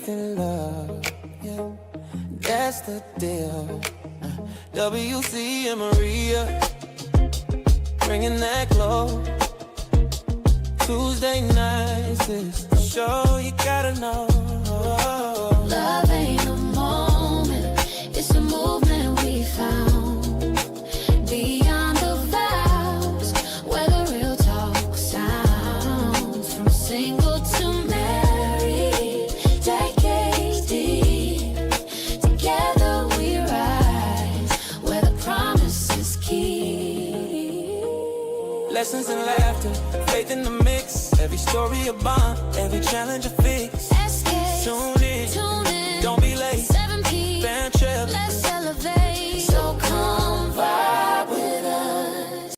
faith in love, yeah, that's the deal. WC and Maria, bringing that glow. Tuesday nights is the show you gotta know. Love ain't a moment, it's a movement we found. Beyond the vows, where the real talk sounds. From single to married, decades deep. Together we rise, where the promise is key. Lessons in laughter, faith in the mix. Every story a bond, every challenge a fix. SKST, Tune in, don't be late. 7 p.m. Fan trip. Let's elevate. So come vibe with us.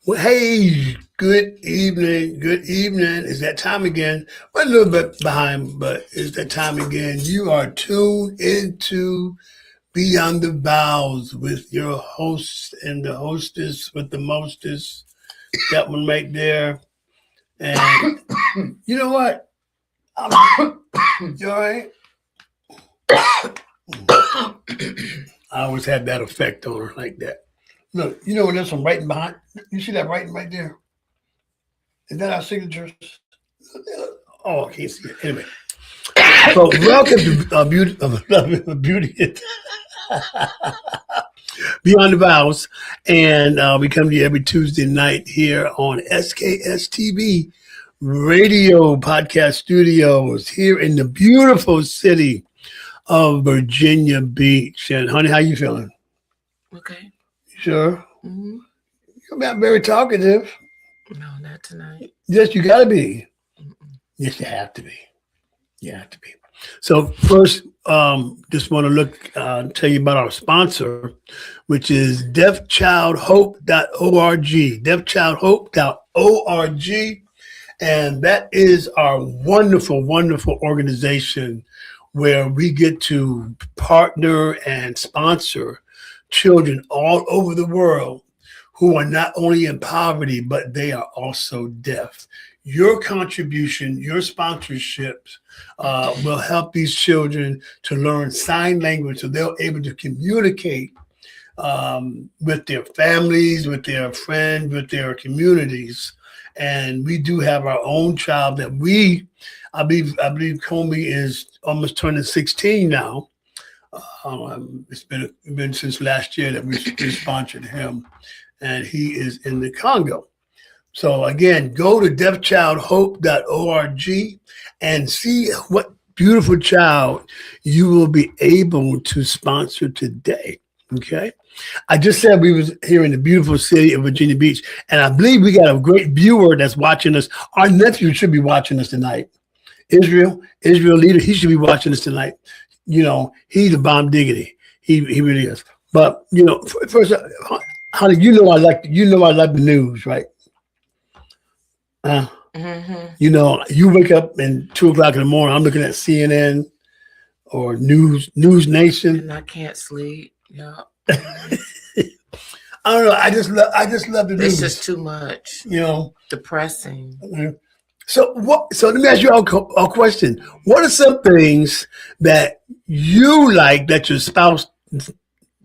Well, hey, good evening. Good evening. It's that time again. We're a little bit behind, but it's that time again. You are tuned into Beyond the Vows with your host and the hostess with the mostest. That one right there. And you know what? You all right? I always had that effect on her like that. Look, you know when there's some writing behind, you see that writing right there? Is that our signatures? Oh, I can't see it. Anyway. So welcome to Beauty Beyond the Vows. And we come to you every Tuesday night here on SKST TV Radio Podcast Studios here in the beautiful city of Virginia Beach. And honey, how you feeling? Okay. Sure. Mm-hmm. You're not very talkative. No, not tonight. Yes, you gotta be. Mm-mm. Yes, you have to be. You have to be. So first, just want to tell you about our sponsor, which is deafchildhope.org. Deafchildhope.org. And that is our wonderful, wonderful organization where we get to partner and sponsor children all over the world who are not only in poverty, but they are also deaf. Your contribution, your sponsorships will help these children to learn sign language so they're able to communicate with their families, with their friends, with their communities. And we do have our own child that I believe Comey is almost turning 16 now. It's been since last year that we sponsored him, and he is in the Congo. So again, go to deafchildhope.org and see what beautiful child you will be able to sponsor today. Okay. I just said we was here in the beautiful city of Virginia Beach, and I believe we got a great viewer that's watching us. Our nephew should be watching us tonight. Israel leader, he should be watching us tonight. You know, he's a bomb diggity. He really is. But you know, first, honey, you know I like the news, right? You know, you wake up and 2:00 in the morning. I'm looking at CNN or News Nation, And I can't sleep. Yeah. I don't know. I just love the news. It's just too much. You know, Depressing. So let me ask you a question. What are some things that you like that your spouse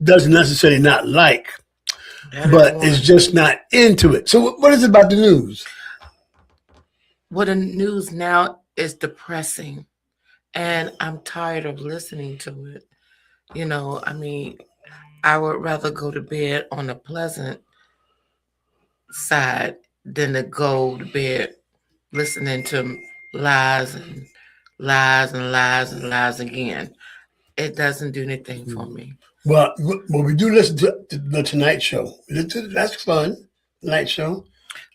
doesn't necessarily not like, but is just not into it? So what is it about the news? Well, the news now is depressing, and I'm tired of listening to it. You know, I mean, I would rather go to bed on a pleasant side than to go to bed listening to lies and lies and lies and lies again. It doesn't do anything for me. Well, we do listen to the Tonight Show. That's fun, Tonight Show.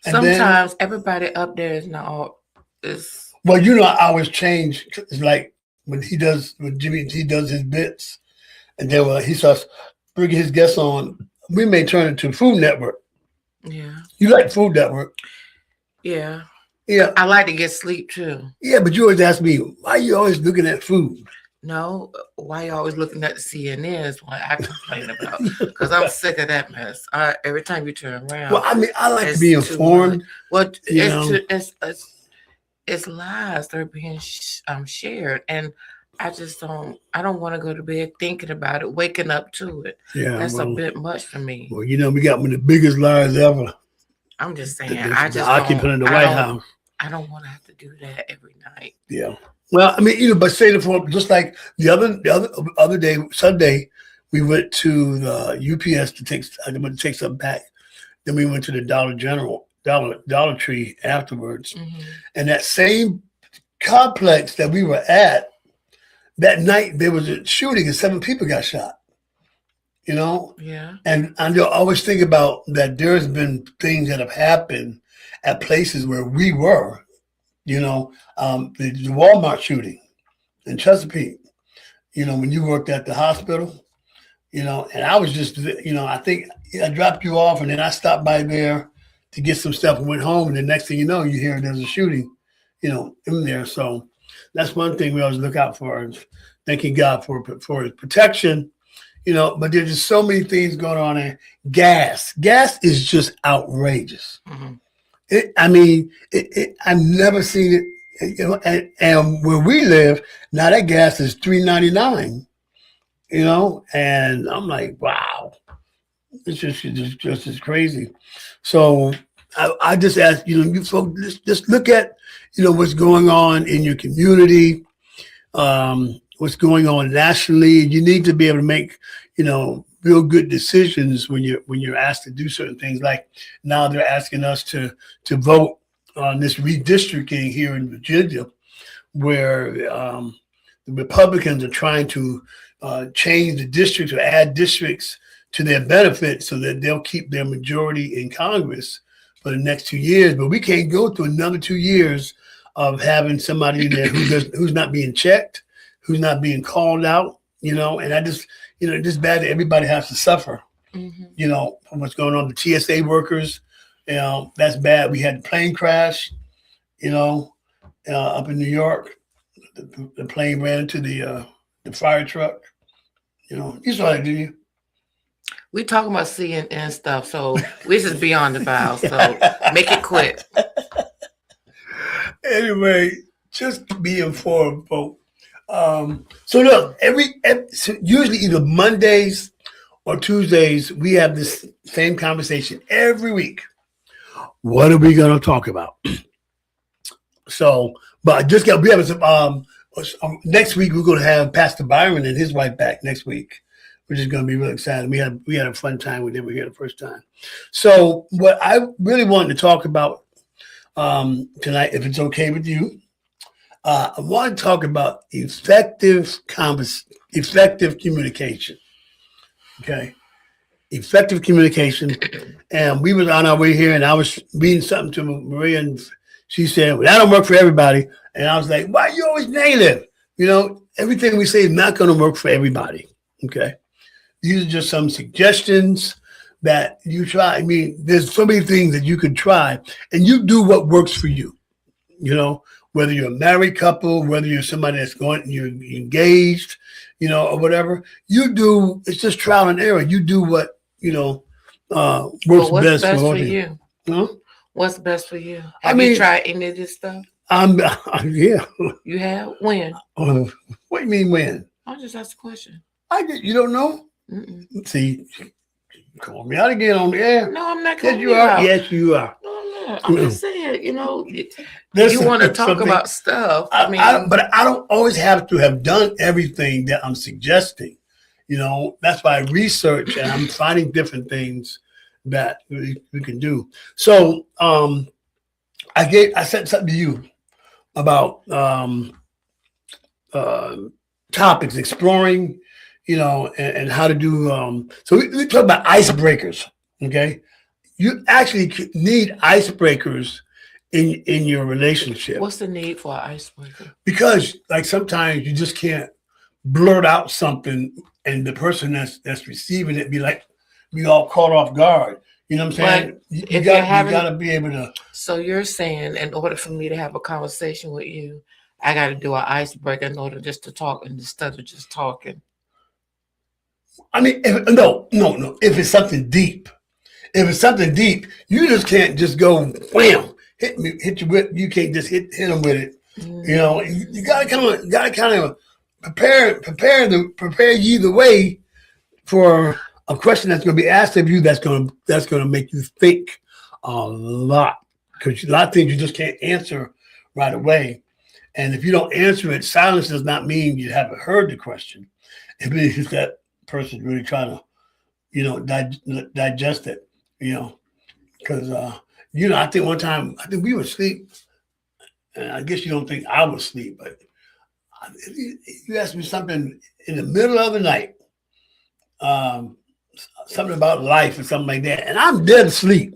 And Sometimes everybody up there is not all is. Well, you know, I always change. It's like when Jimmy does his bits, and then when he starts bringing his guests on, we may turn it to Food Network. Yeah. You like Food Network? Yeah. Yeah. I like to get sleep too. Yeah, but you always ask me, why are you always looking at food? No, why you always looking at the CNN is what I complain about because I'm sick of that mess. Every time you turn around, Well, I mean, I like to it's be too much. informed. Well, You know, it's lies that are being shared, and I just don't. I don't want to go to bed thinking about it, waking up to it. yeah. That's a Well, bit much for me. well, we got one of the biggest liars ever. I'm just saying. The occupant of the White House. I don't want to have to do that every night. Yeah. Well, I mean, but say the form, just like the other day, Sunday, we went to the UPS I went to take something back. Then we went to the Dollar Tree afterwards. Mm-hmm. And that same complex that we were at, that night there was a shooting and 7 people got shot. Yeah. And I always think about that there's been things that have happened at places where we were, the Walmart shooting in Chesapeake, when you worked at the hospital, and I was just, I think I dropped you off and then I stopped by there to get some stuff and went home. And the next thing you know, you hear there's a shooting, in there. So that's one thing we always look out for, is thanking God for his protection, but there's just so many things going on there. Gas is just outrageous. Mm-hmm. I've never seen it, and where we live now, that gas is $3.99. And I'm like, wow, it's just as crazy. So I just ask, you folks, just look at, what's going on in your community, what's going on nationally. You need to be able to make, real good decisions when you're asked to do certain things. Like now they're asking us to vote on this redistricting here in Virginia, where the Republicans are trying to change the districts or add districts to their benefit so that they'll keep their majority in Congress for the next 2 years. But we can't go through another 2 years of having somebody in there who's not being checked, who's not being called out, and I just, it's just bad that everybody has to suffer, Mm-hmm. from what's going on. The TSA workers, that's bad. We had the plane crash, up in New York. The plane ran into the fire truck. You saw that, didn't you? We talking about CNN stuff, so this is beyond the Vows. So make it quick. Anyway, just be informed, folks. So look, so usually either Mondays or Tuesdays, we have this same conversation every week. What are we going to talk about? So, but we have some, next week we're going to have Pastor Byron and his wife back next week, which is going to be really exciting. We had a fun time when they were here the first time. So what I really wanted to talk about tonight, if it's okay with you, I want to talk about effective communication. Okay, effective communication. And we was on our way here, and I was reading something to Maria, and she said, "Well, that don't work for everybody." And I was like, "Why you always negative? Everything we say is not going to work for everybody." Okay, these are just some suggestions that you try. I mean, there's so many things that you could try, and you do what works for you. Whether you're a married couple, whether you're somebody you're engaged, or whatever, you do. It's just trial and error. You do what works What's best for you? Huh? What's best for you? Have you tried any of this stuff? Yeah. You have? When? What do you mean when? I'll just ask a question. You don't know? Mm-mm. See, call me out again on the air. No, I'm not Yes, calling you you are. out. Yes, you are. No, I'm not. I'm just saying, you Listen, want to talk something- about stuff. but I don't always have to have done everything that I'm suggesting. That's why I research and I'm finding different things that we can do. So I said something to you about topics, exploring, and how to do. So we talk about icebreakers. Okay, you actually need icebreakers in your relationship. What's the need for an icebreaker? Because like sometimes you just can't blurt out something and the person that's receiving it be all caught off guard. You know what I'm saying? But You got to be able to. So you're saying in order for me to have a conversation with you, I got to do an icebreaker in order just to talk instead of just talking. I mean, no. If it's something deep, you just can't just go wham, hit you with. You can't just hit them with it. You know, you gotta kind of prepare you the way for a question that's going to be asked of you. That's going to make you think a lot, because a lot of things you just can't answer right away. And if you don't answer it, silence does not mean you haven't heard the question. It means that person's really trying to, you know, digest it, you know, because, you know, I think one time, we were asleep, and I guess you don't think I was asleep, but you asked me something in the middle of the night, something about life or something like that, and I'm dead asleep.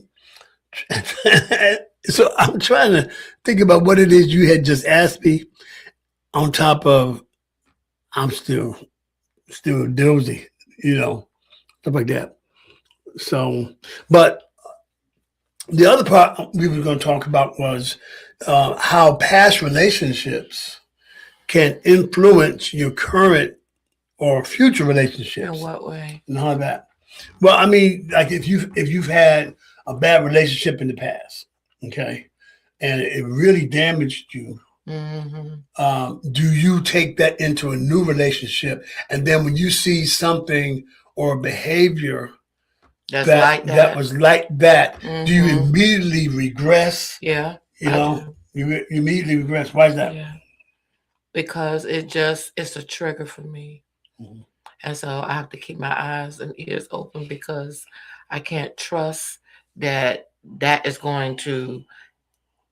So I'm trying to think about what it is you had just asked me, on top of I'm still dozy, you know, stuff like that. So, but the other part we were going to talk about was how past relationships can influence your current or future relationships. In what way? And how that. Well, I mean, like if you've had a bad relationship in the past, okay, and it really damaged you. Do you take that into a new relationship, and then when you see something or behavior that was like that, do you immediately regress? Yeah, you know, you immediately regress. Why is that? Yeah, because it's a trigger for me, and so I have to keep my eyes and ears open, because I can't trust that is going to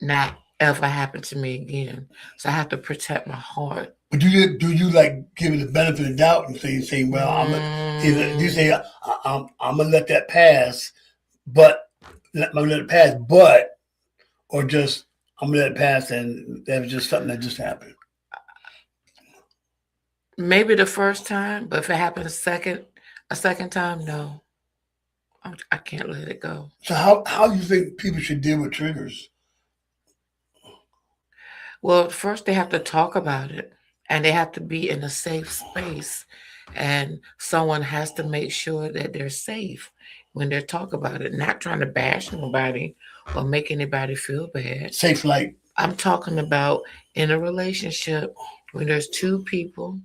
not ever happen to me again. So I have to protect my heart. But do you like give it the benefit of the doubt and say, well, I'm gonna let that pass, but or just I'm gonna let it pass, and that was just something that just happened. Maybe the first time, but if it happens a second time, no, I can't let it go. So how do you think people should deal with triggers? Well, first they have to talk about it, and they have to be in a safe space, and someone has to make sure that they're safe when they talk about it, not trying to bash nobody or make anybody feel bad. Safe, like? I'm talking about in a relationship when there's two people.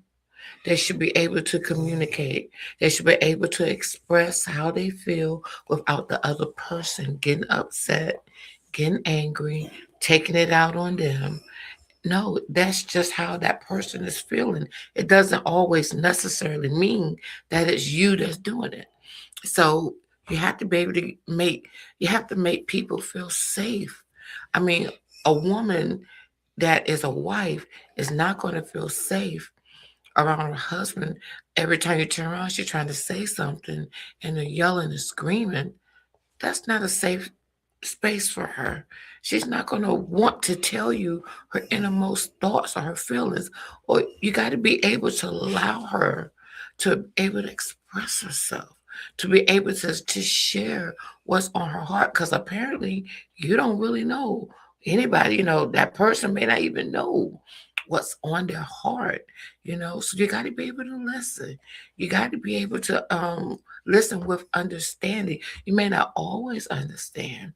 They should be able to communicate. They should be able to express how they feel without the other person getting upset, getting angry, taking it out on them. No, that's just how that person is feeling. It doesn't always necessarily mean that it's you that's doing it. So you have to be able to make people feel safe. I mean, a woman that is a wife is not going to feel safe around her husband. Every time you turn around, she's trying to say something and they're yelling and screaming. That's not a safe space for her. She's not going to want to tell you her innermost thoughts or her feelings. Or you got to be able to allow her to be able to express herself, to be able to share what's on her heart. Because apparently you don't really know anybody. You know, that person may not even know what's on their heart, you know. So you got to be able to listen. You got to be able to listen with understanding. You may not always understand,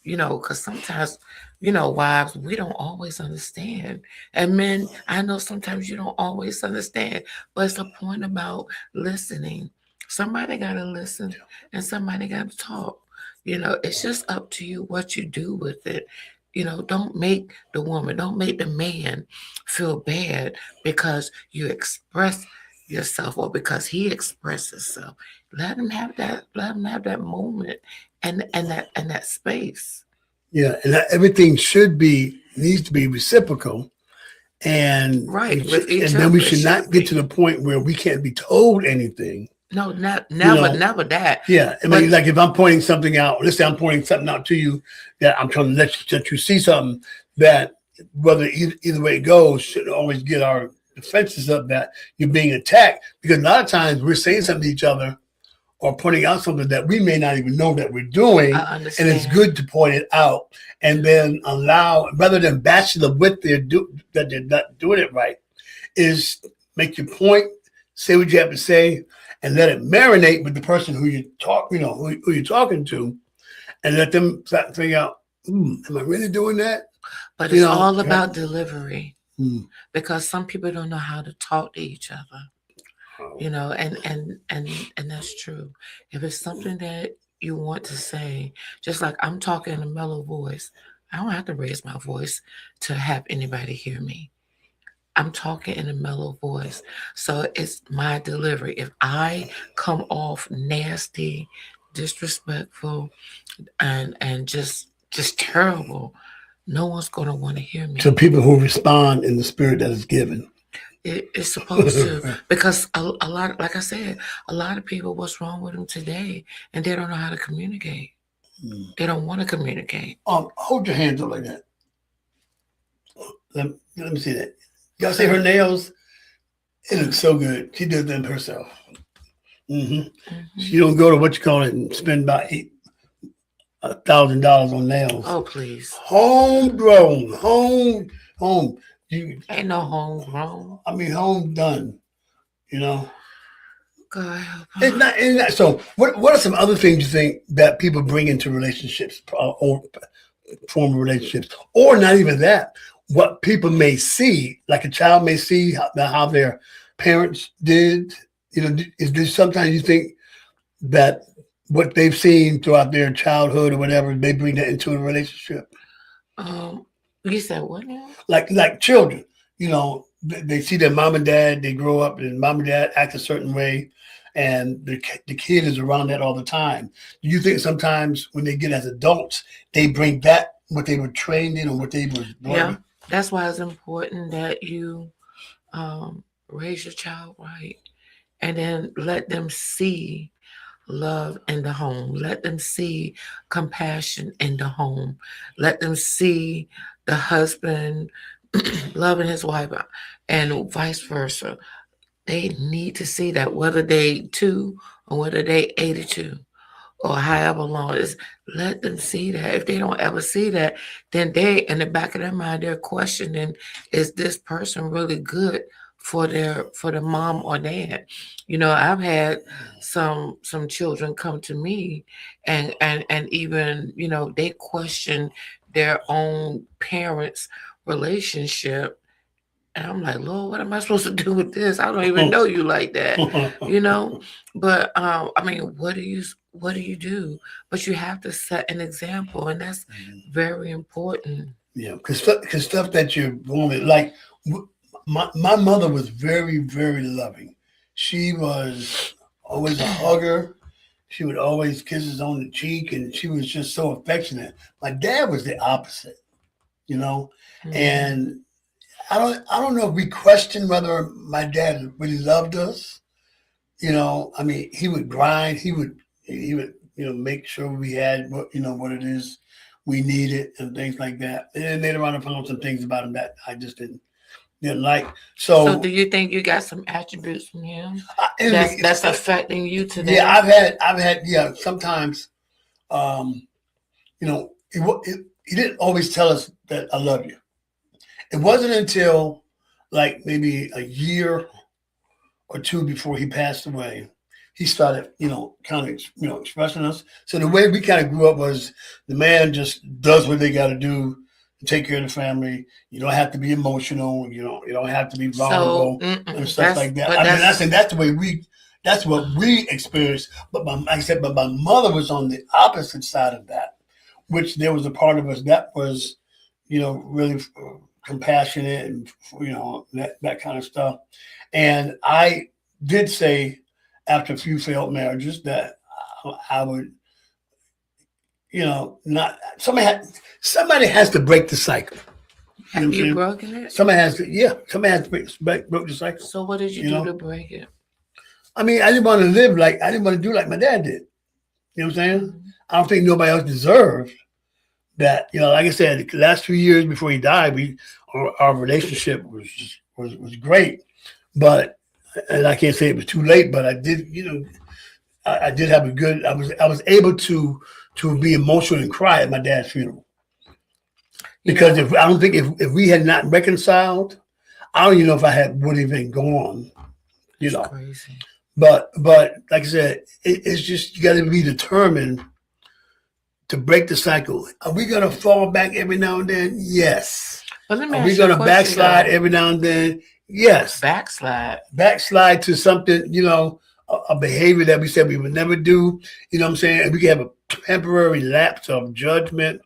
you know, because sometimes, you know, wives, we don't always understand. And men, I know sometimes you don't always understand, but it's a point about listening. Somebody got to listen and somebody got to talk. You know, it's just up to you what you do with it. You know, don't make the man feel bad because you express yourself or because he expresses himself. Let him have that moment and that space. Yeah, and everything needs to be reciprocal, and right with each and other. Then we should not get to the point where we can't be told anything. No, never that. Yeah, I mean, like if I'm pointing something out, let's say I'm pointing something out to you that I'm trying to let you see something that, whether either way it goes, should always get our defenses up that you're being attacked, because a lot of times we're saying something to each other, or pointing out something that we may not even know that we're doing. I And understand. it's good to point it out and then allow, rather than bash them with that they're not doing it right, is make your point, say what you have to say, and let it marinate with the person who you talk, who you're talking to, and let them figure out, am I really doing that? But it's all about delivery, Mm. because some people don't know how to talk to each other. And that's true. If it's something that you want to say, just like I'm talking in a mellow voice, I don't have to raise my voice to have anybody hear me. I'm talking in a mellow voice. So it's my delivery. If I come off nasty, disrespectful, and just terrible, no one's gonna want to hear me. To people who respond in the spirit that is given. It's supposed to, because a lot, like I said, a lot of people, what's wrong with them today, and they don't know how to communicate. They don't want to communicate. Hold your hands up like that. Let me see that. Y'all see her nails? It looks so good. She did them herself. She don't go to what you call it and spend about $1,000 on nails. Oh, please. Homegrown, home. Ain't no homegrown. I mean, home done. God help her. It's not. So, what are some other things you think that people bring into relationships or form relationships, or not even that? What people may see, like a child may see how their parents did. Is there sometimes you think that what they've seen throughout their childhood or whatever, they bring that into a relationship? You said what now? Like children, they see their mom and dad, they grow up and mom and dad act a certain way, and the kid is around that all the time. Do you think sometimes when they get as adults, they bring that, what they were trained in or what they were born Yeah, with? that's why it's important that you raise your child right, and then let them see love in the home. Let them see compassion in the home. Let them see the husband loving his wife, and vice versa. They need to see that, whether they 2 or whether they 82 or however long it is. Let them see that. If they don't ever see that, then they, in the back of their mind, they're questioning, is this person really good for the mom or dad? I've had some children come to me and even, they question their own parents' relationship. And I'm like, Lord, what am I supposed to do with this? I don't even know you like that, But I mean, what do you do? But you have to set an example, and that's very important. Yeah, because stuff that you're born with, like my mother was very, very loving. She was always a hugger. She would always kisses on the cheek, and she was just so affectionate. My dad was the opposite, and I don't know if we question whether my dad really loved us. I mean, he would grind. He would make sure we had what it is we needed and things like that. And then later on, I found some things about him that I just didn't like. So do you think you got some attributes from him that's affecting you today? Yeah, I've had. Sometimes, he didn't always tell us that I love you. It wasn't until like maybe a year or 2 before he passed away, he started, kind of, expressing us. So the way we kind of grew up was the man just does what they got to do to take care of the family. You don't have to be emotional. You don't have to be vulnerable and stuff like that. I mean, that's what we experienced. But like I said, my mother was on the opposite side of that, which there was a part of us that was, really compassionate and, that kind of stuff. And I did say after a few failed marriages that I would, not somebody has to break the cycle. Have you broken it? Somebody has to break the cycle. So what did you do to break it? I mean, I didn't want to do like my dad did. You know what I'm saying? Mm-hmm. I don't think nobody else deserved that. Like I said, the last 2 years before he died, our relationship was great. But, and I can't say it was too late, but I did, I did have a good. I was able to be emotional and cry at my dad's funeral because if I don't think if we had not reconciled, I don't even know if I would have even gone. You know, crazy. but like I said, it's just you got to be determined to break the cycle. Are we gonna fall back every now and then? Yes. But let me Are ask we you gonna a question, backslide though. every now and then? Yes. Backslide to something, a behavior that we said we would never do. You know what I'm saying? And we can have a temporary lapse of judgment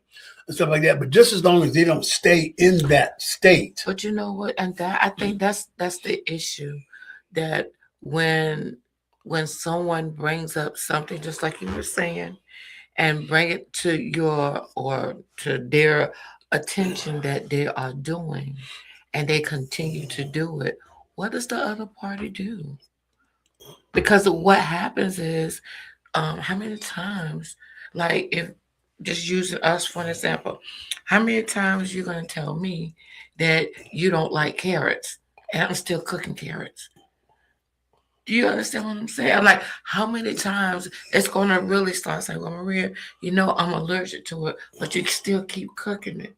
and stuff like that. But just as long as they don't stay in that state. But you know what? And that I think that's the issue, that when someone brings up something just like you were saying, and bring it to their attention that they are doing, and they continue to do it, what does the other party do? Because what happens is, how many times, like if just using us for an example, how many times you gonna tell me that you don't like carrots and I'm still cooking carrots? Do you understand what I'm saying? I'm like, how many times it's gonna really start saying, well, Maria, I'm allergic to it, but you still keep cooking it.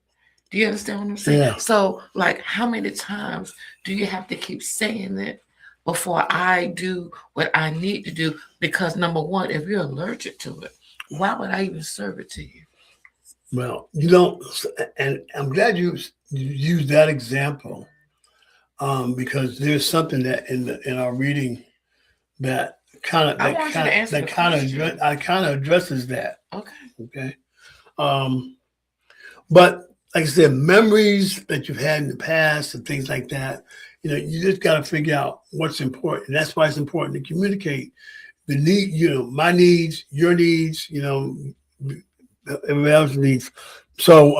Do you understand what I'm saying? Yeah. So, like, how many times do you have to keep saying it before I do what I need to do? Because number one, if you're allergic to it, why would I even serve it to you? Well, you don't, and I'm glad you used that example, because there's something that in our reading that kind of addresses that. Okay. Okay. But like I said, memories that you've had in the past and things like that, you just got to figure out what's important. And that's why it's important to communicate the need, my needs, your needs, everybody else's needs. So,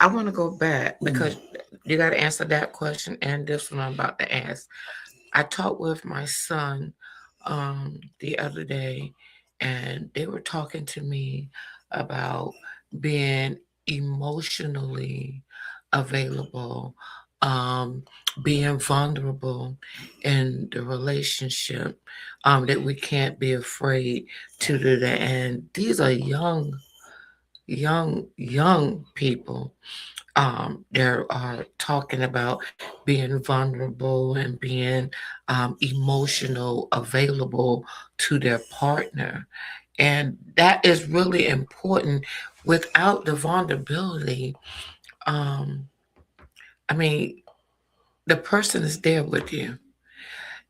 I want to go back because you got to answer that question and this one I'm about to ask. I talked with my son the other day, and they were talking to me about being emotionally available, being vulnerable in the relationship, that we can't be afraid to do that. And these are young people. They are talking about being vulnerable and being emotional available to their partner. And that is really important. Without the vulnerability, the person is there with you.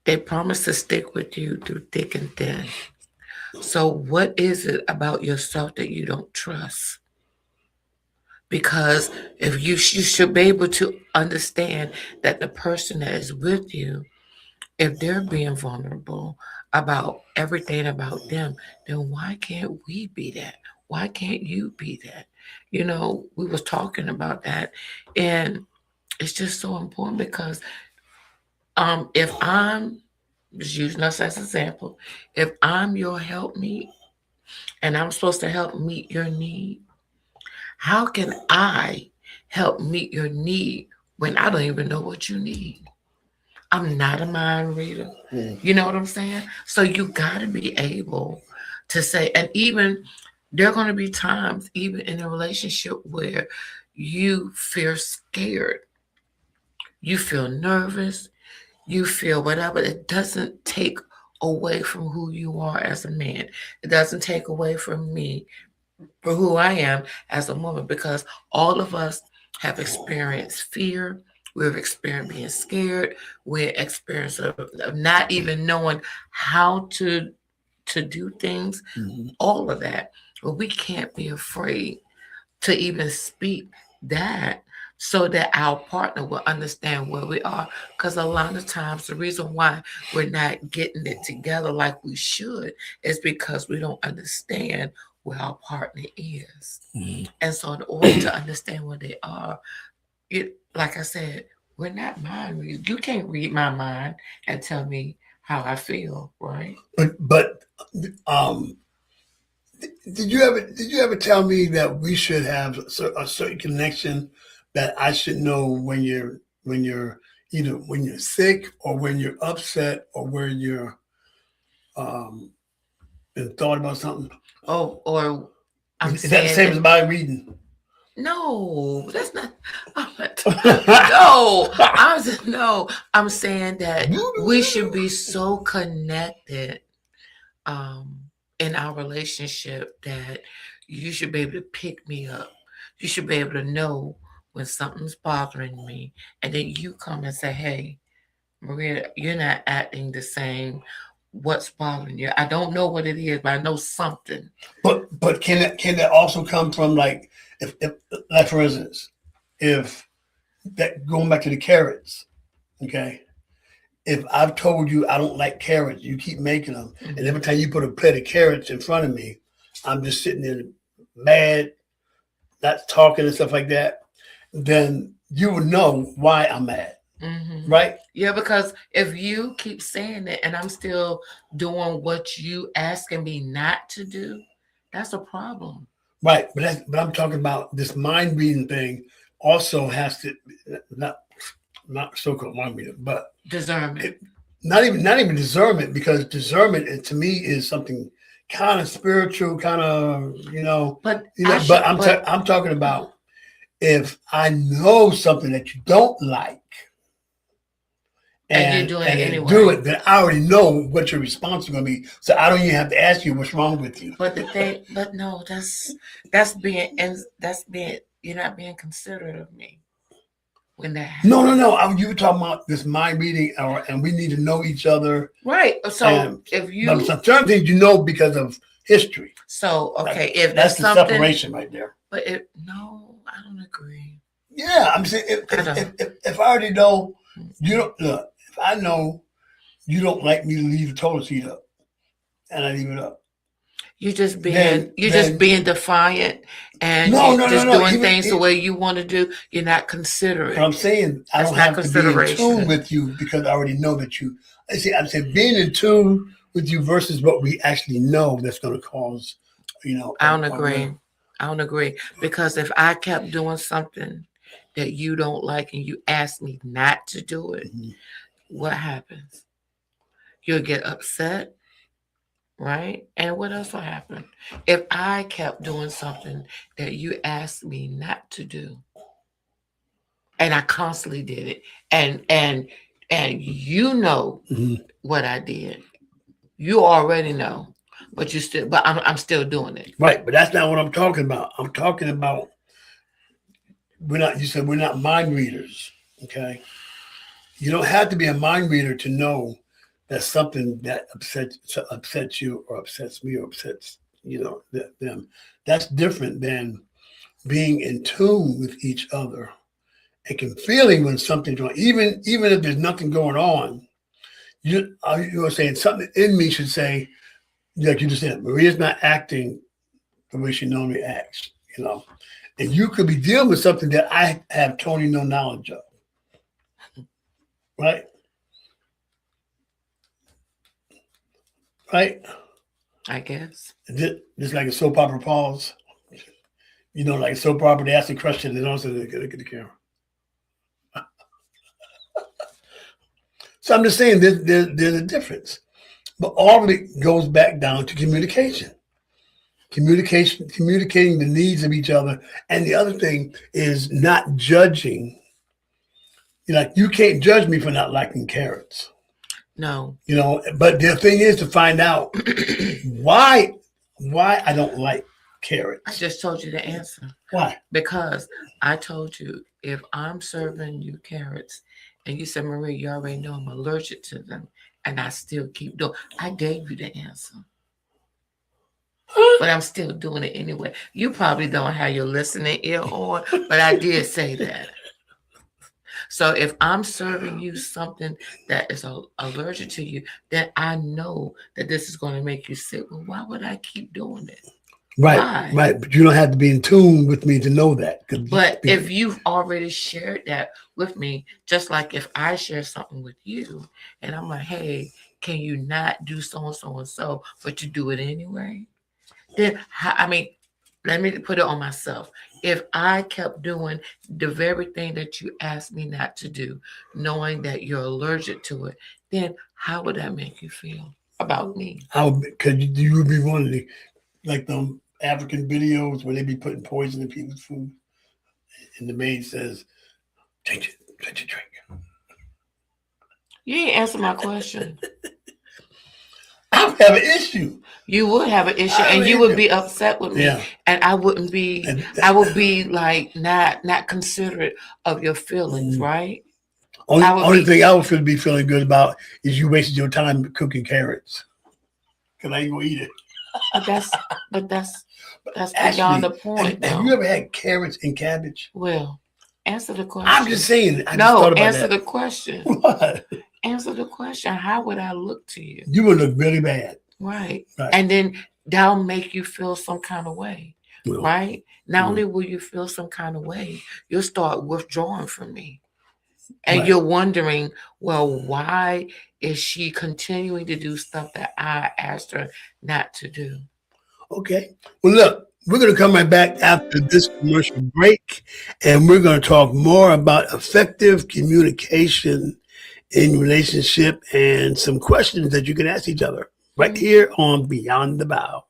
They promise to stick with you through thick and thin. So what is it about yourself that you don't trust? Because if you should be able to understand that the person that is with you, if they're being vulnerable about everything about them, then why can't we be that? Why can't you be that? We was talking about that, and it's just so important because if I'm just using us as an example, if I'm your helpmeet and I'm supposed to help meet your need, how can I help meet your need when I don't even know what you need? I'm not a mind reader. You know what I'm saying? So you got to be able to say, and even there are going to be times, even in a relationship, where you feel scared, you feel nervous, you feel whatever. It doesn't take away from who you are as a man. It doesn't take away from me for who I am as a woman, because all of us have experienced fear. We've experienced being scared. We're experienced of not even knowing how to do things. All of that, but we can't be afraid to even speak that, so that our partner will understand where we are. Because a lot of times the reason why we're not getting it together like we should is because we don't understand where our partner is. And so in order to understand where they are, like I said, we're not mind readers. You can't read my mind and tell me how I feel, right? But did you ever tell me that we should have a certain connection, that I should know when you're either when you're sick or when you're upset or when you're been thought about something? Oh, or I'm Is that the saying same that as my reading? no, that's not. No, no. I'm saying that we should be so connected um, in our relationship that you should be able to pick me up. You should be able to know when something's bothering me, and then you come and say, "Hey, Maria, you're not acting the same. What's bothering you? I don't know what it is, but I know something." But can that also come from like if like for instance, if that going back to the carrots, okay? If I've told you I don't like carrots, you keep making them, and every time you put a plate of carrots in front of me, I'm just sitting there mad, not talking and stuff like that, then you would know why I'm mad, right? Yeah, because if you keep saying it and I'm still doing what you asking me not to do, that's a problem. Right. But I'm talking about this mind reading thing also has to not not so called mind reading, but Discernment. not even discernment, because discernment to me is something kind of spiritual, kind of But But I'm talking about if I know something that you don't like and you're doing it then anyway. do it, then I already know what your response is going to be. So I don't even have to ask you what's wrong with you. But the thing, but no, that's being you're not being considerate of me when that happens. No. You were talking about this mind reading, and we need to know each other. Right. So And, if you but certain things you know because of history. so okay, if That's there's the something, separation right there. but no, I don't agree. Yeah, I'm saying if I already know you don't look, if I know you don't like me to leave the toilet seat up, and I leave it up. You're just Then being defiant, and no, you're just no. doing Even, things the way you want to do. You're not considerate. But I'm saying I That's don't not have to be in consideration. tune with you because I already know that you. I'm saying being in tune with you versus what we actually know that's going to cause, I don't agree. I don't agree, because if I kept doing something that you don't like and you ask me not to do it, what happens? You'll get upset, right? And what else will happen? If I kept doing something that you asked me not to do, and I constantly did it, and you know what I did, you already know, but I'm still doing it. Right, but that's not what I'm talking about. I'm talking about we're not. You said we're not mind readers, okay? You don't have to be a mind reader to know that something that upsets you or upsets me or upsets them. That's different than being in tune with each other and can feeling when something's wrong, even if there's nothing going on. You were saying something in me should say, like you just said, Maria's not acting the way she normally acts, and you could be dealing with something that I have totally no knowledge of, right? Right? I guess. Just like a soap opera pause. Like a soap opera, they ask a question and also they look at the camera. So I'm just saying there's a difference. But all of it goes back down to communication. Communicating the needs of each other. And the other thing is not judging. You can't judge me for not liking carrots. No. But the thing is to find out why I don't like carrots. I just told you the answer. Why? Because I told you, if I'm serving you carrots and you said, Maria, you already know I'm allergic to them, and I still keep doing, I gave you the answer. But I'm still doing it anyway. You probably don't have your listening ear on, but I did say that. So if I'm serving you something that is allergic to you, then I know that this is going to make you sick. Well, why would I keep doing it? Right. But you don't have to be in tune with me to know that. But if you've already shared that with me, just like if I share something with you and I'm like, hey, can you not do so and so and so, but you do it anyway? Then, let me put it on myself. If I kept doing the very thing that you asked me not to do, knowing that you're allergic to it, then how would that make you feel about me? I would, because you would be one of the, like them African videos where they be putting poison in people's food, and the maid says, "Drink it, drink your drink." You ain't answer my question. I would have an issue. You would have an issue, and you would be upset with me, Yeah. and I wouldn't be. I would be like not considerate of your feelings, right? Only thing I would be feeling good about is you wasted your time cooking carrots, because I ain't gonna eat it. But that's Actually, beyond the point. Have you ever had carrots and cabbage? Well, answer the question. I'm just saying. Answer the question. What? Answer the question. How would I look to you? You would look really bad. Right. And then that'll make you feel some kind of way. Well, right? Not only will you feel some kind of way, you'll start withdrawing from me. And you're wondering, well, why is she continuing to do stuff that I asked her not to do? Okay. Well, look, we're going to come right back after this commercial break, and we're going to talk more about effective communication in relationship and some questions that you can ask each other right here on Beyond the Vows.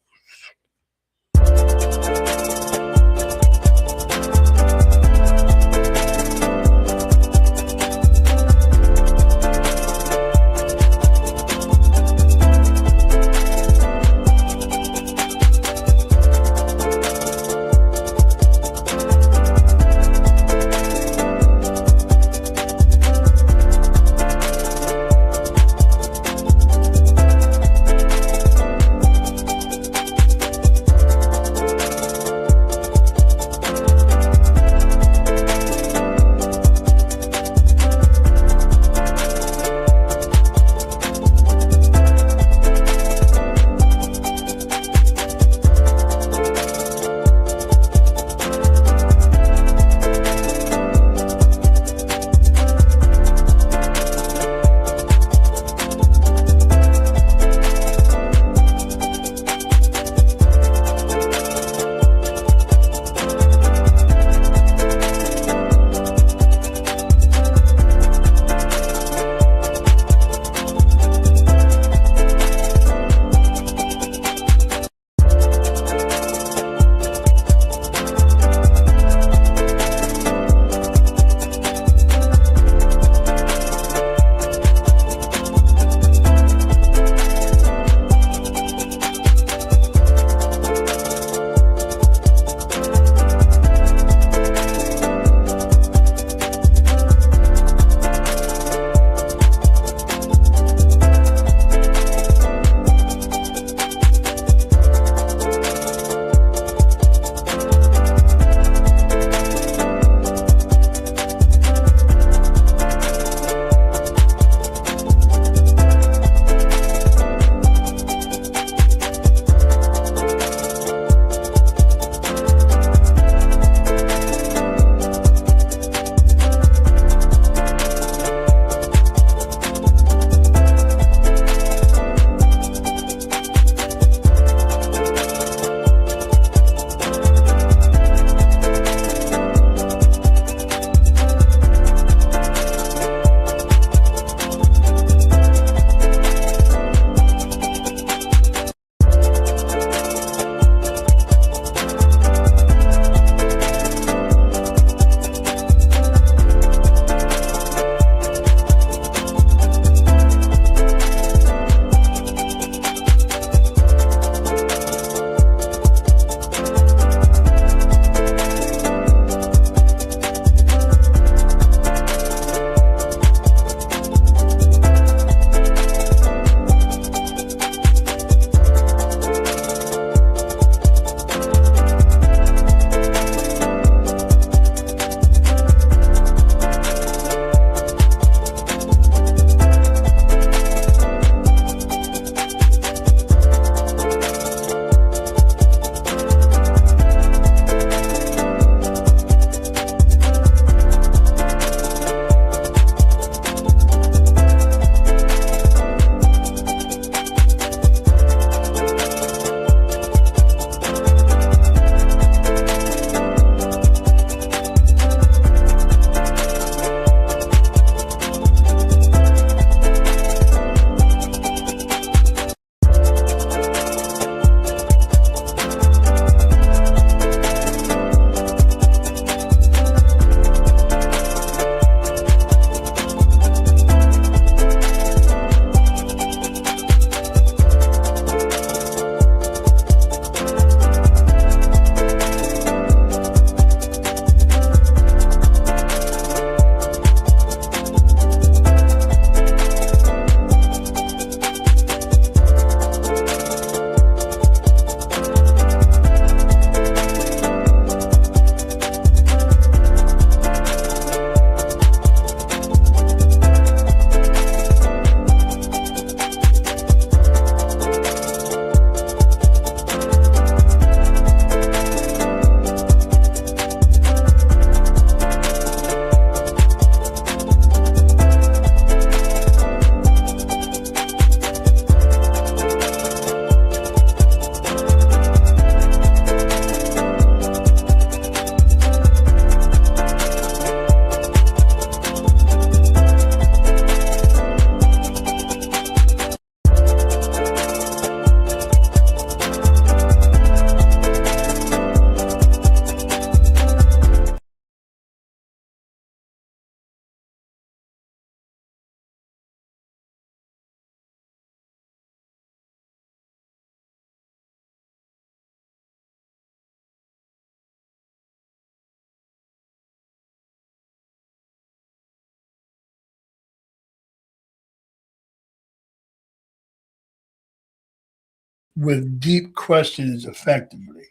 with deep questions effectively.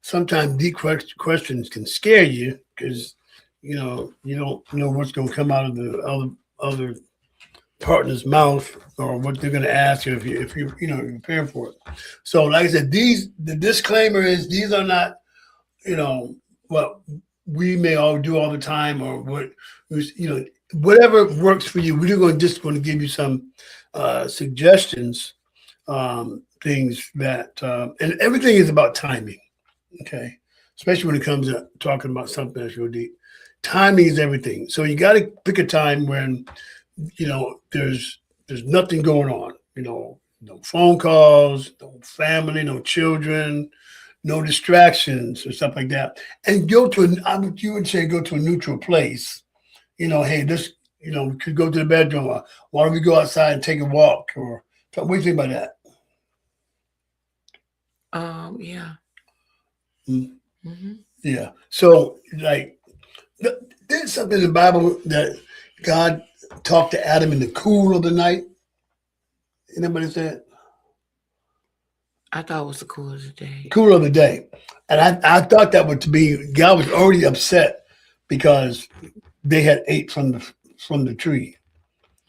Sometimes deep questions can scare you because you don't know what's going to come out of the other partner's mouth or what they're going to ask you if you you're preparing for it. So, like I said, the disclaimer is these are not what we may all do all the time or what whatever works for you. We're going just going to give you some suggestions, things that and everything is about timing. Okay, especially when it comes to talking about something that's real deep. Timing is everything. So you got to pick a time when there's nothing going on. No phone calls, no family, no children, no distractions or stuff like that. And you would say go to a neutral place. Hey, this, we could go to the bedroom. Or why don't we go outside and take a walk? Or what do you think about that? Yeah. Mm. Mm-hmm. Yeah. So, like, there's something in the Bible that God talked to Adam in the cool of the night. Anybody said? I thought it was the cool of the day. Cool of the day. And I thought that would be God was already upset because they had ate from the tree.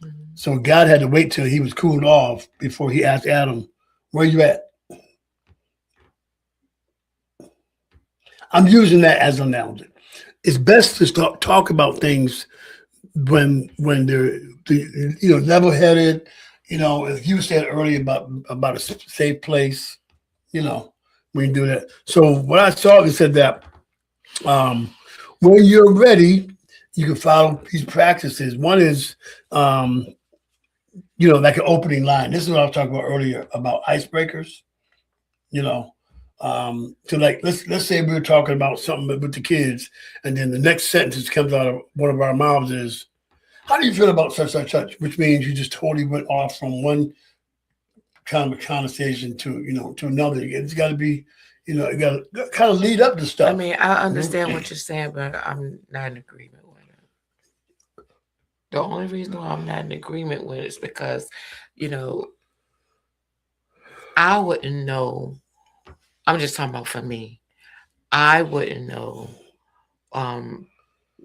Mm-hmm. So God had to wait till he was cooled off before he asked Adam, "Where you at?" I'm using that as an analogy. It's best to talk about things when they're level headed. As you said earlier about a safe place. When you do that. So what I saw, it said that when you're ready, you can follow these practices. One is, like an opening line. This is what I was talking about earlier about icebreakers. You know, so like let's say we were talking about something with the kids, and then the next sentence comes out of one of our mouths is, "How do you feel about such such such?" Which means you just totally went off from one kind of a conversation to another. It's got to be, it got to kind of lead up to stuff. I mean, I understand what you're saying, but I'm not in agreement with it. The only reason why I'm not in agreement with it is because, I wouldn't know. I'm just talking about for me. I wouldn't know um,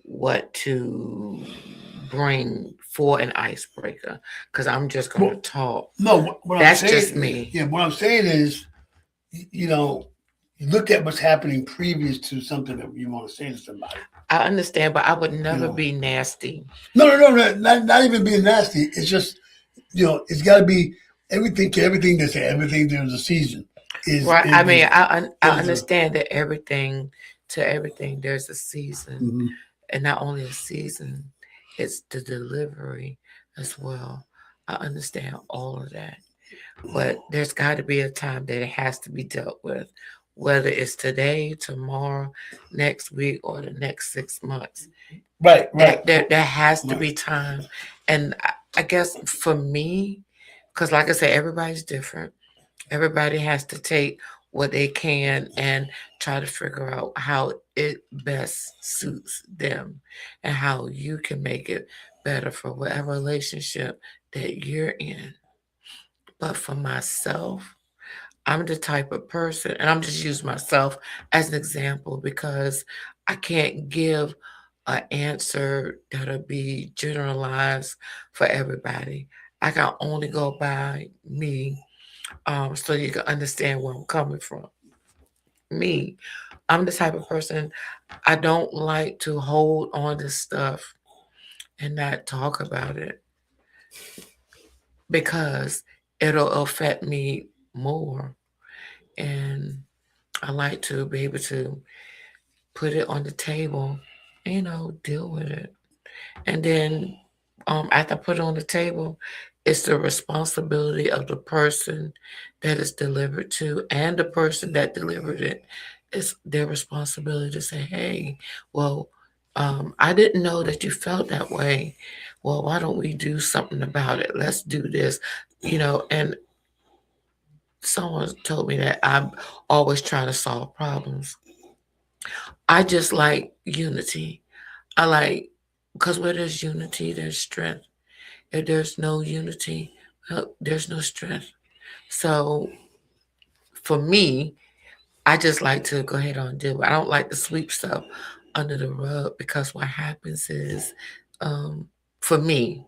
what to bring for an icebreaker because I'm just going to talk. No, what That's I'm saying, just me. Yeah, what I'm saying is, you look at what's happening previous to something that you want to say to somebody. I understand, but I would never be nasty. No, not even being nasty. It's just, it's got to be everything to everything. They say everything there's a season. Right. I mean, I understand that everything to everything there's a season, Mhm. and not only a season, it's the delivery as well. I understand all of that, but there's got to be a time that it has to be dealt with, whether it's today, tomorrow, next week, or the next 6 months. Right. There has to be time, and I guess for me, because like I said, everybody's different. Everybody has to take what they can and try to figure out how it best suits them and how you can make it better for whatever relationship that you're in. But for myself, I'm the type of person, and I'm just using myself as an example because I can't give an answer that'll be generalized for everybody. I can only go by me, so you can understand where I'm coming from. Me, I'm the type of person I don't like to hold on to stuff and not talk about it because it'll affect me more. And I like to be able to put it on the table, deal with it. And then after I put it on the table, it's the responsibility of the person that is delivered to and the person that delivered it. It's their responsibility to say, hey, well, I didn't know that you felt that way. Well, why don't we do something about it? Let's do this, and someone told me that I'm always trying to solve problems. I just like unity. I like, because where there's unity, there's strength. If there's no unity, well, there's no strength. So for me, I just like to go ahead and do it. I don't like to sweep stuff under the rug because what happens is, for me,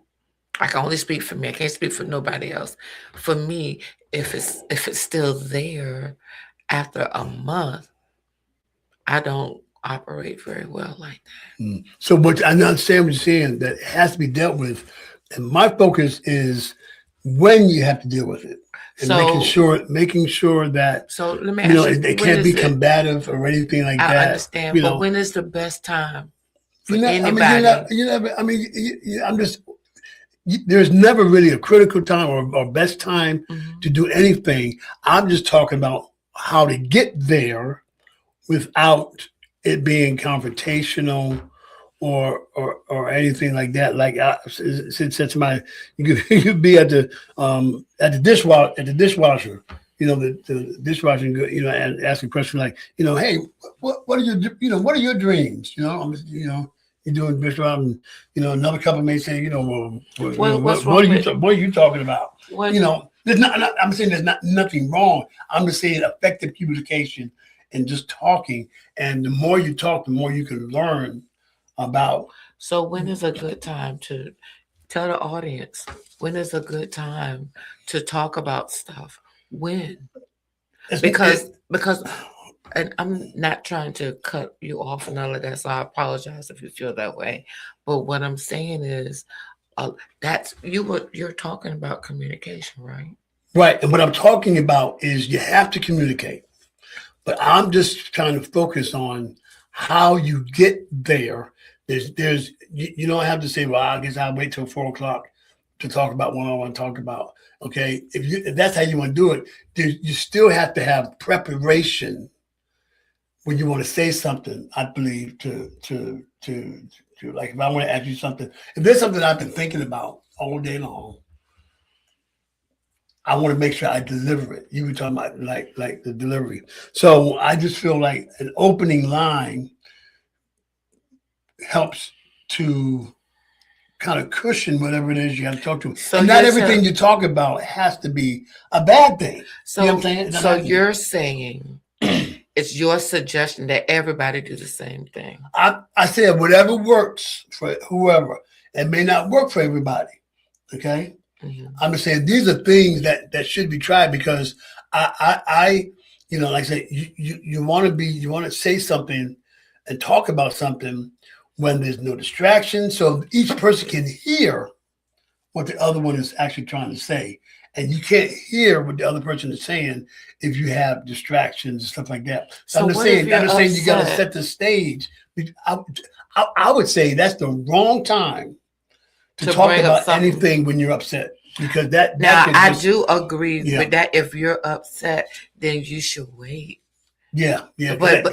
I can only speak for me. I can't speak for nobody else. For me, if it's still there after a month, I don't operate very well like that. So what I understand what you're saying, that it has to be dealt with. And my focus is when you have to deal with it. And making sure that So let me ask you, it can't be combative or anything like I that. understand, but when is the best time for anybody? I'm just, there's never really a critical time or best time to do anything. I'm just talking about how to get there without it being confrontational or anything like that. Like I said to somebody, you could be at the dishwasher, the dishwasher, and ask a question like, hey, what are your dreams? You're doing dishwasher, and another couple may say, what are you talking about? There's not. I'm saying there's nothing wrong. I'm just saying effective communication and just talking. And the more you talk, the more you can learn about. So when is a good time to tell the audience? When is a good time to talk about stuff? When? Because and I'm not trying to cut you off and none of that, so I apologize if you feel that way. But what I'm saying is, you're talking about communication, right? Right. And what I'm talking about is you have to communicate. But I'm just trying to focus on how you get there. There's you don't have to say, well, I guess I'll wait till 4:00 to talk about what I want to talk about. Okay. If that's how you want to do it, you still have to have preparation when you want to say something, I believe, to like, if I want to ask you something, if there's something I've been thinking about all day long, I want to make sure I deliver it. You were talking about like the delivery. So I just feel like an opening line helps to kind of cushion whatever it is you got to talk to. So and not everything you talk about has to be a bad thing. So, you know what I'm saying? So you're saying it's your suggestion that everybody do the same thing. I said whatever works for whoever. It may not work for everybody. Okay. Mm-hmm. I'm just saying these are things that should be tried, because I like I said, you want to say something and talk about something when there's no distraction, so each person can hear what the other one is actually trying to say. And you can't hear what the other person is saying if you have distractions and stuff like that. So I'm just saying you got to set the stage. I would say that's the wrong time to talk about anything when you're upset, because I do agree with that. If you're upset, then you should wait. Yeah. But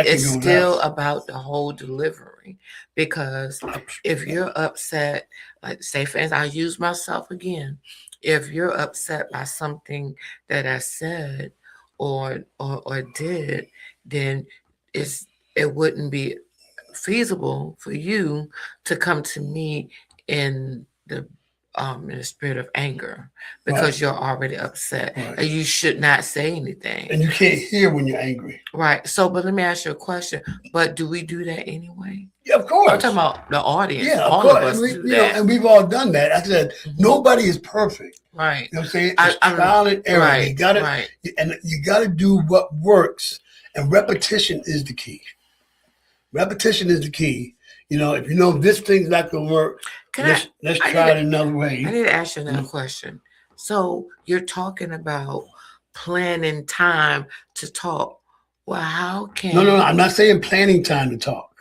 it's still about the whole delivery, because if you're upset, like say for instance, I'll use myself again. If you're upset by something that I said or did, then it wouldn't be feasible for you to come to me in the spirit of anger, because you're already upset, and you should not say anything. And you can't hear when you're angry. Right. So, but let me ask you a question. But do we do that anyway? Yeah, of course. I'm talking about the audience. Yeah, all of course. of us do that. And we've all done that. I said, nobody is perfect. Right. You know what I'm saying? It's trial and error. Right. And you gotta do what works. And repetition is the key. Repetition is the key. If you know this thing's not gonna work, let's try it another way. I need to ask you another question. So you're talking about planning time to talk. Well, how can No, I'm not saying planning time to talk.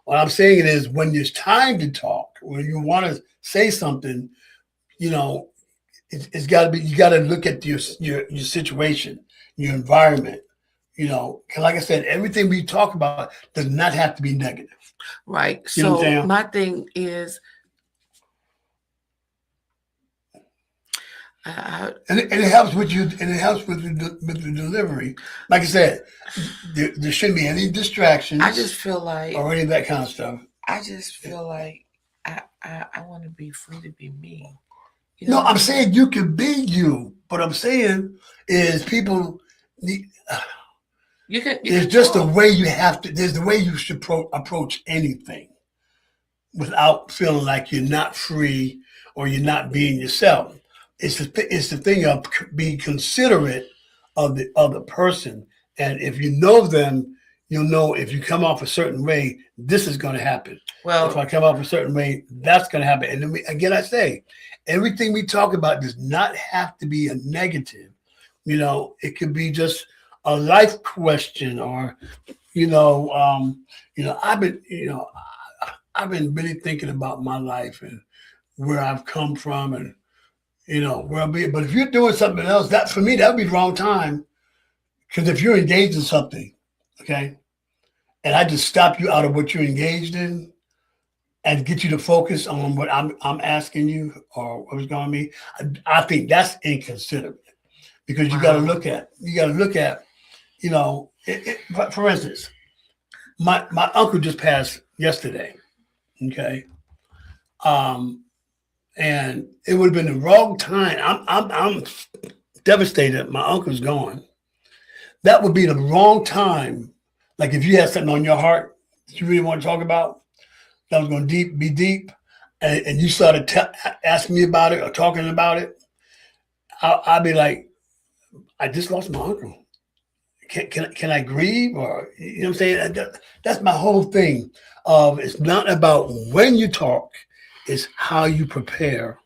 What I'm saying is when there's time to talk, when you want to say something, it's got to be. You got to look at your situation, your environment. Like I said, everything we talk about does not have to be negative. Right. So my thing is, and it helps with you, and it helps with the delivery. Like I said, there shouldn't be any distractions. I just feel like, or any of that kind of stuff. I just feel like I want to be free to be me. No, I'm saying you can be you. What I'm saying is people there's just a way you have to. There's the way you should approach anything without feeling like you're not free or you're not being yourself. It's the thing of being considerate of the other person, and if you know them, you'll know if you come off a certain way, this is going to happen. Well, if I come off a certain way, that's going to happen. And then again, I say, everything we talk about does not have to be a negative. It could be just a life question, or I've been really thinking about my life and where I've come from, and where I'll be. But if you're doing something else, that for me, that would be the wrong time. Because if you're engaged in something, okay, and I just stop you out of what you're engaged in and get you to focus on what I'm asking you or what's going to be, I think that's inconsiderate. Because you got to look at, for instance, my uncle just passed yesterday, okay, and it would have been the wrong time. I'm devastated. My uncle's gone. That would be the wrong time. Like if you had something on your heart that you really want to talk about, that was going to be deep, and you started asking me about it or talking about it, I'd be like, I just lost my uncle. Can I grieve? Or what I'm saying? That's my whole thing. It's not about when you talk, it's how you prepare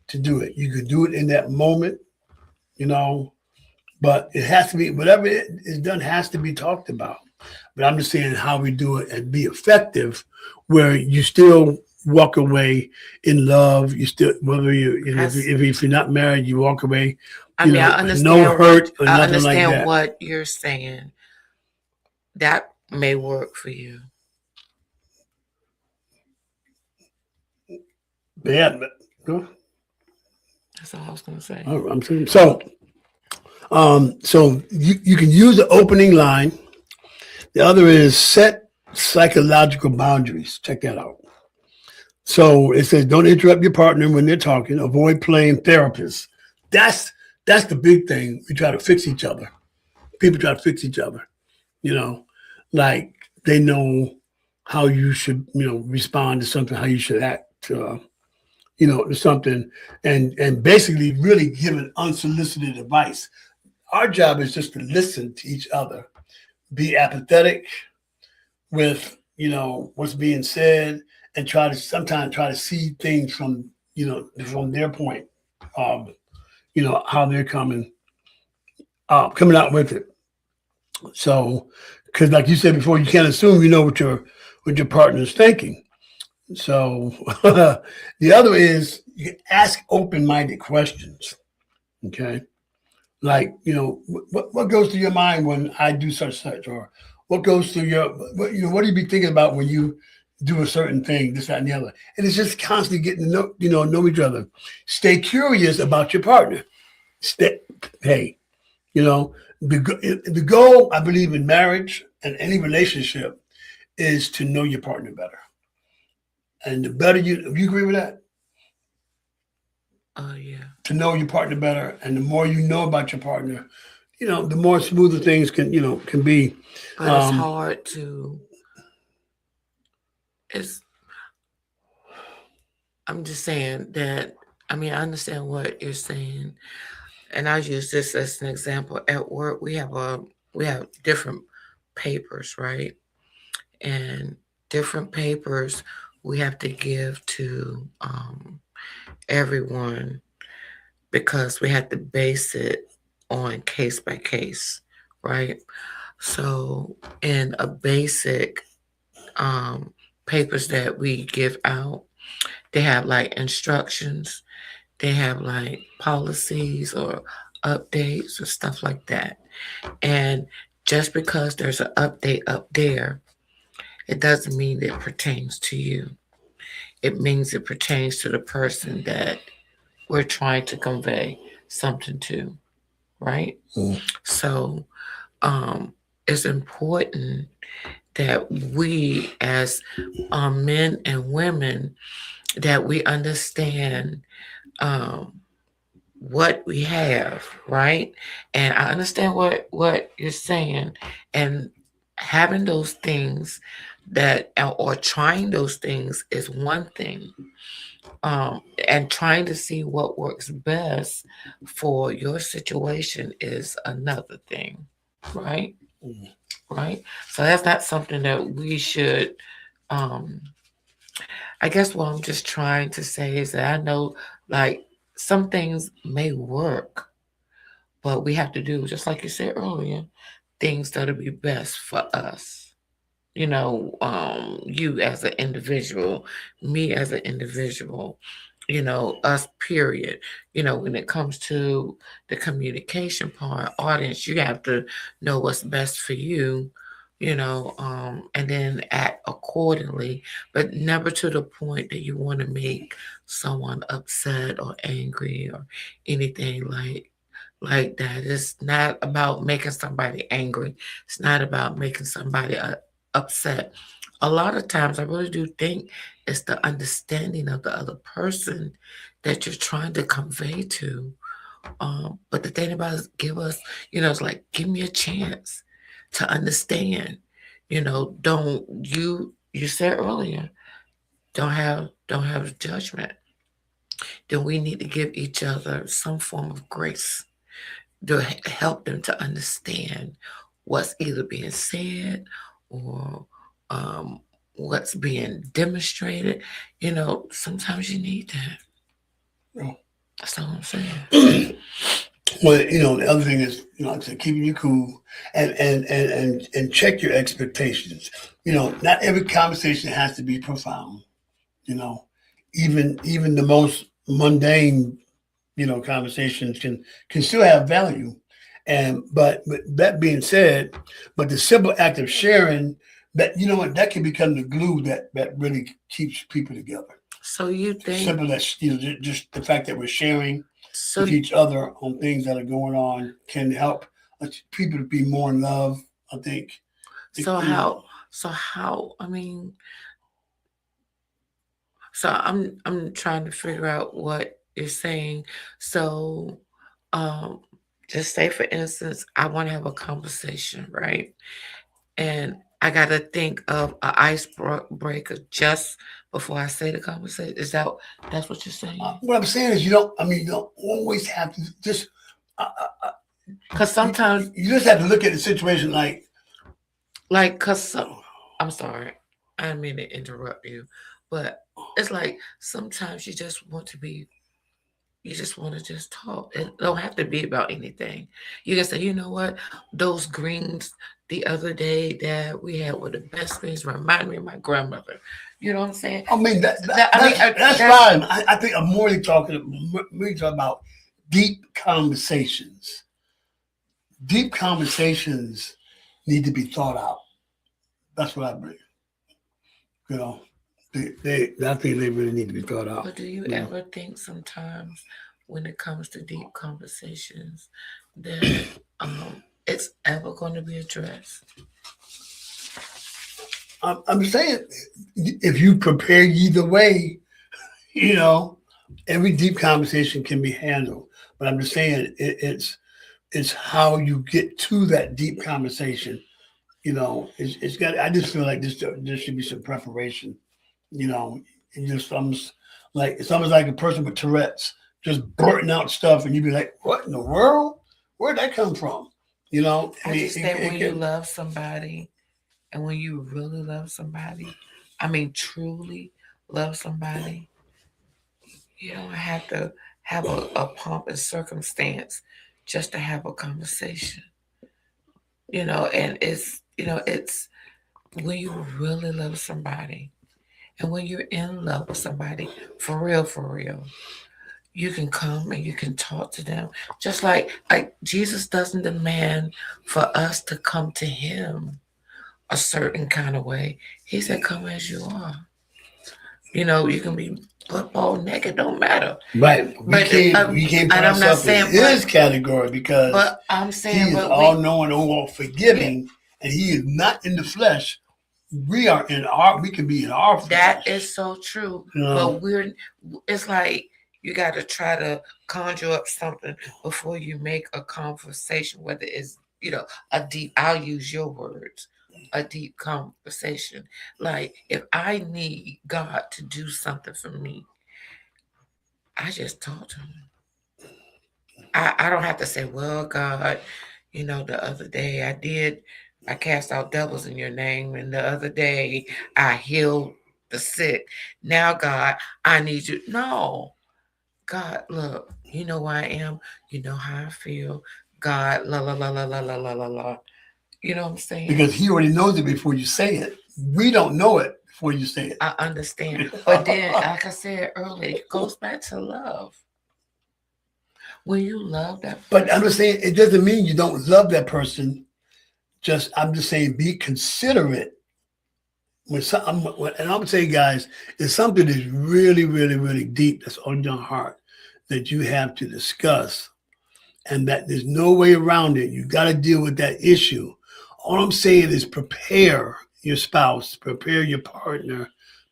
to do it. You could do it in that moment, but it has to be, whatever is done has to be talked about. But I'm just saying how we do it and be effective, where you still walk away in love. You still, whether if you're not married, you walk away. I understand. No hurt or I nothing like that. understand what you're saying. That may work for you. Yeah, but go. That's all I was going to say. Oh, I'm saying so. So you can use the opening line. The other is set psychological boundaries. Check that out. So it says, don't interrupt your partner when they're talking. Avoid playing therapist. That's the big thing. We try to fix each other. People try to fix each other. Like they know how you should, respond to something, how you should act, to something, and basically really giving unsolicited advice. Our job is just to listen to each other, be apathetic with, what's being said, and sometimes try to see things from their point, how they're coming out with it. So, because like you said before, you can't assume what your partner is thinking. So the other is you ask open-minded questions. Okay. Like, what goes through your mind when I do such, or what goes through what do you be thinking about when you do a certain thing, this, that, and the other. And it's just constantly getting to know each other. Stay curious about your partner. The goal, I believe, in marriage and any relationship is to know your partner better. And the better you agree with that? Yeah. To know your partner better, and the more you know about your partner, the more smoother things can be. But it's hard to. I'm just saying that. I understand what you're saying, and I use this as an example. At work, we have different papers, right? And different papers we have to give to everyone, because we have to base it on case by case, right? So in a basic papers that we give out, they have like instructions, they have like policies or updates or stuff like that. And just because there's an update up there, it doesn't mean it pertains to you. It means it pertains to the person that we're trying to convey something to, right? So it's important that we as men and women, that we understand what we have, right? And I understand what you're saying, and having those things that or trying those things is one thing, and trying to see what works best for your situation is another thing, right? Mhm. Right. So that's not something that we should. um I guess what I'm just trying to say is that I know, like, some things may work, but we have to do, just like you said earlier, things that'll be best for us. You as an individual, me as an individual, us, period. When it comes to the communication part, audience, you have to know what's best for you, and then act accordingly, but never to the point that you want to make someone upset or angry or anything like that. It's not about making somebody angry. It's not about making somebody upset. A lot of times, I really do think it's the understanding of the other person that you're trying to convey to. But the thing about it is, it's like, give me a chance to understand. Don't you said earlier, don't have judgment. Then we need to give each other some form of grace to help them to understand what's either being said or what's being demonstrated. Sometimes you need that. Yeah. That's all I'm saying. Well, the other thing is, like I said, keeping you cool and check your expectations. Not every conversation has to be profound. You know, even the most mundane, conversations can still have value. And but that being said, but the simple act of sharing, that that can become the glue that really keeps people together. So you think Simple as just the fact that we're sharing so? with each other on things that are going on can help people to be more in love. I think. So how? So how? I mean, so I'm trying to figure out what you're saying. So, um, just say for instance, I want to have a conversation, right? And I got to think of an icebreaker just before I say the conversation. That's what you're saying? What I'm saying is, you don't always have to just. Because sometimes, you just have to look at the situation like. I'm sorry, I didn't mean to interrupt you, but it's like sometimes you just want to just talk. It don't have to be about anything. You can say, you know what, those greens the other day that we had were the best greens, remind me of my grandmother. You know what I'm saying? I mean that's that's fine. I think I'm more talking about deep conversations. Deep conversations need to be thought out. That's what I believe. I think they really need to be thought out. But do you ever think sometimes when it comes to deep conversations that it's ever going to be addressed? I'm saying if you prepare either way, every deep conversation can be handled. But I'm just saying it's how you get to that deep conversation. It's got. I just feel like there should be some preparation. And just almost like it's almost like a person with Tourette's just blurting out stuff, and you'd be like, "What in the world? Where'd that come from?" I just think when you love somebody, and when you really love somebody, I mean truly love somebody, you don't have to have a pomp and circumstance just to have a conversation. And it's when you really love somebody and when you're in love with somebody, for real, you can come and you can talk to them. Just like Jesus doesn't demand for us to come to him a certain kind of way. He said, come as you are. You can be football naked, don't matter. Right. We can't put ourselves in his category because but I'm saying, he is all knowing, all forgiving, and he is not in the flesh. We can be in our flesh. That is so true. But it's like You got to try to conjure up something before you make a conversation, whether it's, a deep, I'll use your words, a deep conversation. Like if I need God to do something for me, I just talk to him. I don't have to say, well, God, the other day I cast out devils in your name, and the other day I healed the sick. Now, God, I need you. No, God, look, you know who I am. You know how I feel. God, la la la la la la la la la. You know what I'm saying? Because he already knows it before you say it. We don't know it before you say it. I understand. But then, like I said earlier, it goes back to love. When you love that person. But I'm just saying, it doesn't mean you don't love that person. I'm just saying, be considerate. And I'm saying, guys, it's something that's really, really, really deep that's on your heart that you have to discuss, and that there's no way around it. You got to deal with that issue. All I'm saying is prepare your spouse, prepare your partner,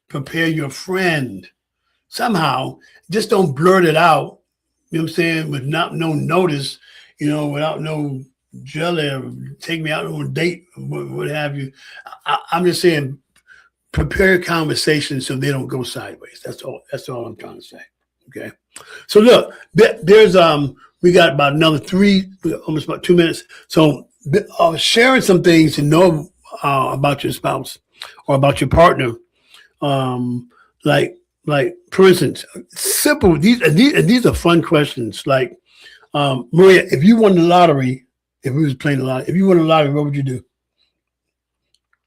prepare your friend. Somehow, just don't blurt it out. You know what I'm saying? With no notice, without no jelly, or take me out on a date, what have you. I'm just saying, prepare conversations so they don't go sideways. That's all I'm trying to say. Okay. So look, there's we got about another almost about 2 minutes. So sharing some things to know about your spouse or about your partner, like for instance, simple. These are fun questions. Like Maria, if you won the lottery, if we was playing the lottery, if you won the lottery, what would you do?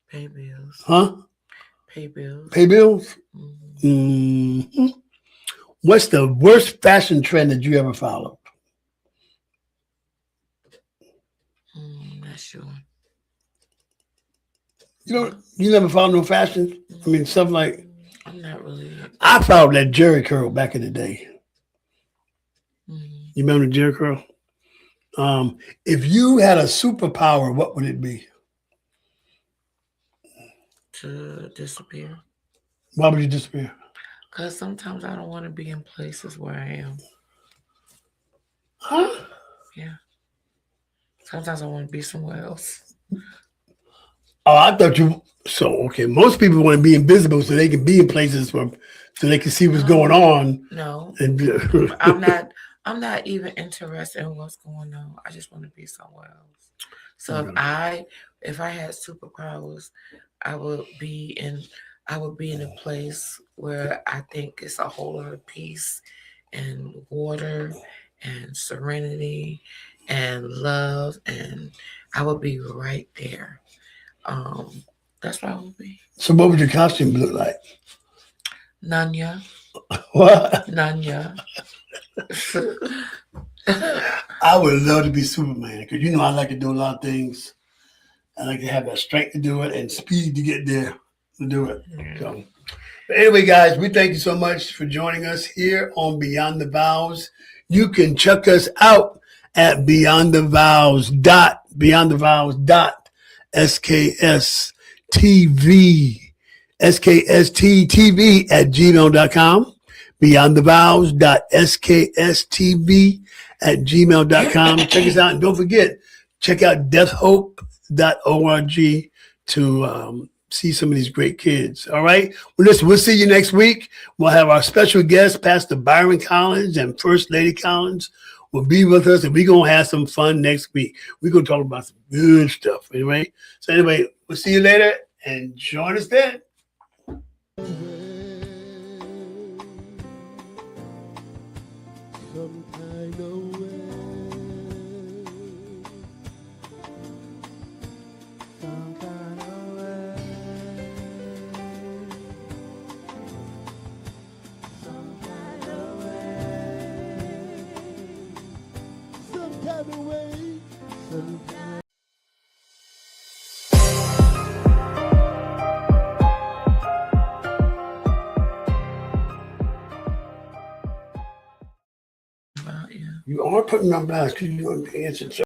Pay bills. Huh? Pay bills. Pay bills? Mm-hmm. Mm-hmm. What's the worst fashion trend that you ever followed? Not sure. You never followed no fashion? I mean, stuff like... I'm not really... I followed that Jerry curl back in the day. Mm-hmm. You remember the Jerry curl? If you had a superpower, what would it be? To disappear. Why would you disappear? Because sometimes I don't want to be in places where I am. Huh? Yeah. Sometimes I want to be somewhere else. Oh, I thought you... So, okay, most people want to be invisible so they can be in places so they can see what's going on. No. And, I'm not even interested in what's going on. I just want to be somewhere else. So if I had superpowers, I would be in a place where I think it's a whole lot of peace and water and serenity and love, and I would be right there. That's what I would be. So what would your costume look like? Nanya. What? Nanya. I would love to be Superman because I like to do a lot of things. I like to have that strength to do it and speed to get there to do it. Mm-hmm. So, but anyway, guys, we thank you so much for joining us here on Beyond the Vows. You can check us out at skstv@gmail.com. beyondthevows.skstv@gmail.com. Check us out, and don't forget, check out deathhope.org to see some of these great kids. All right. Well, listen, we'll see you next week. We'll have our special guest, Pastor Byron Collins and First Lady Collins will be with us, and we're going to have some fun next week. We're going to talk about some good stuff. Anyway. So anyway, we'll see you later, and join us then. Some kind of way. Some kind of way. Some kind of way. Some kind of way. Some kind You are putting on blast because you want to answer.